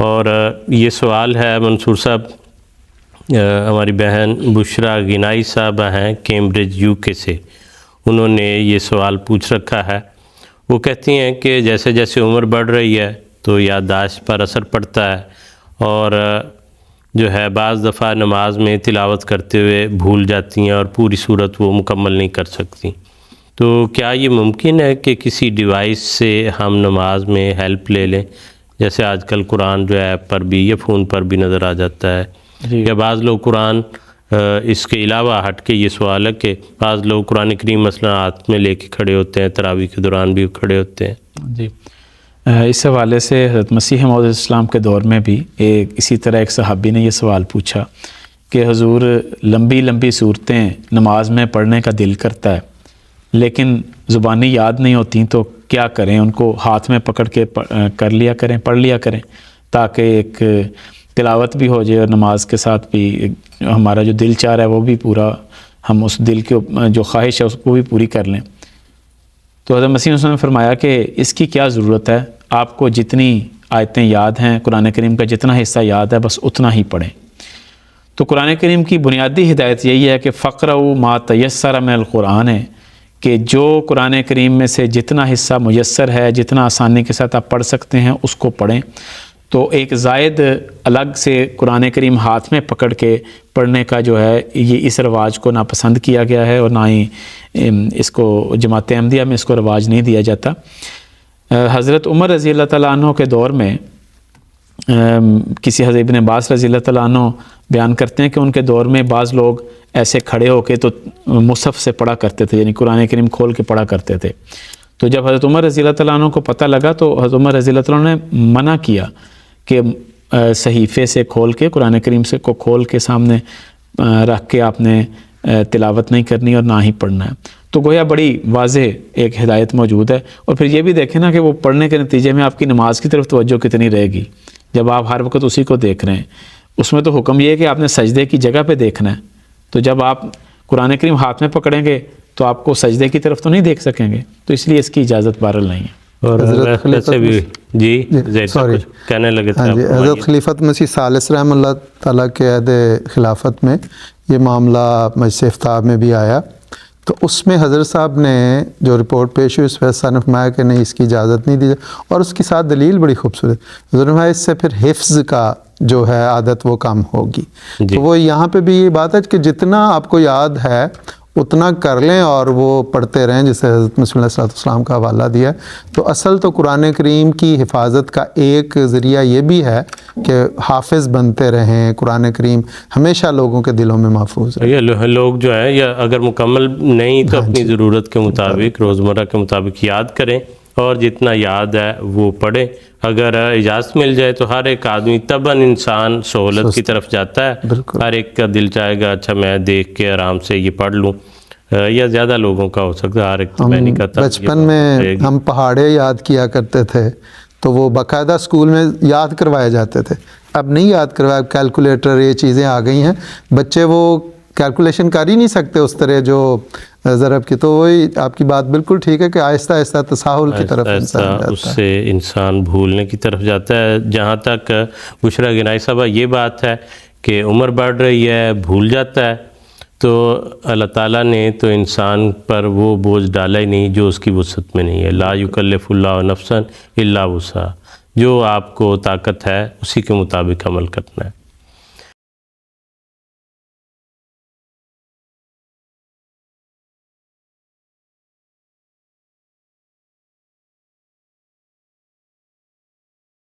اور یہ سوال ہے منصور صاحب، ہماری بہن بشرا گنائی صاحبہ ہیں کیمبرج یو کے سے، انہوں نے یہ سوال پوچھ رکھا ہے۔ وہ کہتی ہیں کہ جیسے جیسے عمر بڑھ رہی ہے تو یادداشت پر اثر پڑتا ہے، اور جو ہے بعض دفعہ نماز میں تلاوت کرتے ہوئے بھول جاتی ہیں اور پوری صورت وہ مکمل نہیں کر سکتی۔ تو کیا یہ ممکن ہے کہ کسی ڈیوائس سے ہم نماز میں ہیلپ لے لیں؟ جیسے آج کل قرآن جو ایپ پر بھی یا فون پر بھی نظر آ جاتا ہے، یا بعض لوگ قرآن اس کے علاوہ ہٹ کے یہ سوال ہے کہ بعض لوگ قرآن کریم مثلا ہاتھ میں لے کے کھڑے ہوتے ہیں، تراویح کے دوران بھی کھڑے ہوتے ہیں۔ جی، اس حوالے سے حضرت مسیح موعود السلام کے دور میں بھی اسی طرح ایک صحابی نے یہ سوال پوچھا کہ حضور لمبی لمبی صورتیں نماز میں پڑھنے کا دل کرتا ہے لیکن زبانی یاد نہیں ہوتی، تو کیا کریں؟ ان کو ہاتھ میں پکڑ کے کر لیا کریں، پڑھ لیا کریں، تاکہ ایک تلاوت بھی ہو جائے اور نماز کے ساتھ بھی ہمارا جو دل چاہ رہا ہے وہ بھی پورا، ہم اس دل کے جو خواہش ہے اس کو بھی پوری کر لیں۔ تو حضرت مسیح نے فرمایا کہ اس کی کیا ضرورت ہے، آپ کو جتنی آیتیں یاد ہیں، قرآن کریم کا جتنا حصہ یاد ہے بس اتنا ہی پڑھیں۔ تو قرآن کریم کی بنیادی ہدایت یہی ہے کہ فقرؤ ما تیسر من القرآن ہے، کہ جو قرآن کریم میں سے جتنا حصہ میسر ہے، جتنا آسانی کے ساتھ آپ پڑھ سکتے ہیں اس کو پڑھیں۔ تو ایک زائد الگ سے قرآن کریم ہاتھ میں پکڑ کے پڑھنے کا جو ہے یہ اس رواج کو ناپسند کیا گیا ہے، اور نہ ہی اس کو جماعت احمدیہ میں اس کو رواج نہیں دیا جاتا۔ حضرت عمر رضی اللہ تعالیٰ عنہ کے دور میں کسی حضرت ابن عباس رضی اللہ تعالیٰ عنہ بیان کرتے ہیں کہ ان کے دور میں بعض لوگ ایسے کھڑے ہو کے تو مصحف سے پڑھا کرتے تھے، یعنی قرآن کریم کھول کے پڑھا کرتے تھے۔ تو جب حضرت عمر رضی اللہ تعالیٰ عنہ کو پتہ لگا تو حضرت عمر رضی اللہ تعالیٰ عنہ نے منع کیا کہ صحیفے سے کھول کے قرآن کریم سے کو کھول کے سامنے رکھ کے آپ نے تلاوت نہیں کرنی اور نہ ہی پڑھنا ہے۔ تو گویا بڑی واضح ایک ہدایت موجود ہے، اور پھر یہ بھی دیکھیں نا کہ وہ پڑھنے کے نتیجے میں آپ کی نماز کی طرف توجہ کتنی رہے گی جب آپ ہر وقت اسی کو دیکھ رہے ہیں۔ اس میں تو حکم یہ ہے کہ آپ نے سجدے کی جگہ پہ دیکھنا ہے، تو جب آپ قرآن کریم ہاتھ میں پکڑیں گے تو آپ کو سجدے کی طرف تو نہیں دیکھ سکیں گے، تو اس لیے اس کی اجازت بہرحال نہیں ہے۔ اور سے بھی کہنے لگے تھے حضرت خلیفۃ مسیح ثالث رحمہ اللہ تعالیٰ کے عہد خلافت میں یہ معاملہ مجلس افتاء میں بھی آیا، تو اس میں حضرت صاحب نے جو رپورٹ پیش ہوئی اس فیصلہ نے فرمایا کہ نہیں، اس کی اجازت نہیں دی جائے، اور اس کے ساتھ دلیل بڑی خوبصورت، حضرت نے فرمایا اس سے پھر حفظ کا جو ہے عادت وہ کم ہوگی۔ تو وہ یہاں پہ بھی یہ بات ہے کہ جتنا آپ کو یاد ہے اتنا کر لیں اور وہ پڑھتے رہیں، جسے حضرت مسیح علیہ السلام کا حوالہ دیا۔ تو اصل تو قرآن کریم کی حفاظت کا ایک ذریعہ یہ بھی ہے کہ حافظ بنتے رہیں، قرآن کریم ہمیشہ لوگوں کے دلوں میں محفوظ ہے۔ یہ لوگ جو ہے یا اگر مکمل نہیں تو اپنی ضرورت کے مطابق روزمرہ کے مطابق یاد کریں، اور جتنا یاد ہے وہ پڑھیں۔ اگر اجازت مل جائے تو ہر ایک آدمی طبعاً انسان سہولت کی طرف جاتا ہے، ہر ایک کا دل چاہے گا اچھا میں دیکھ کے آرام سے یہ پڑھ لوں، یا زیادہ لوگوں کا ہو سکتا ہے، ہر ایک تو میں نہیں کہتا۔ بچپن میں ہم پہاڑے یاد کیا کرتے تھے تو وہ باقاعدہ اسکول میں یاد کروائے جاتے تھے، اب نہیں یاد کروایا، کیلکولیٹر یہ چیزیں آ گئی ہیں، بچے وہ کیلکولیشن کر ہی نہیں سکتے اس طرح جو ضرب کی۔ تو وہی آپ کی بات بالکل ٹھیک ہے کہ آہستہ آہستہ تساہل کی طرف انسان جاتا ہے، اس سے انسان بھولنے کی طرف جاتا ہے۔ جہاں تک بشرا گنائی صاحبہ یہ بات ہے کہ عمر بڑھ رہی ہے، بھول جاتا ہے، تو اللہ تعالیٰ نے تو انسان پر وہ بوجھ ڈالا ہی نہیں جو اس کی وسعت میں نہیں ہے۔ لا یکلف اللہ نفسا الا وسعہا، جو آپ کو طاقت ہے اسی کے مطابق عمل کرنا ہے۔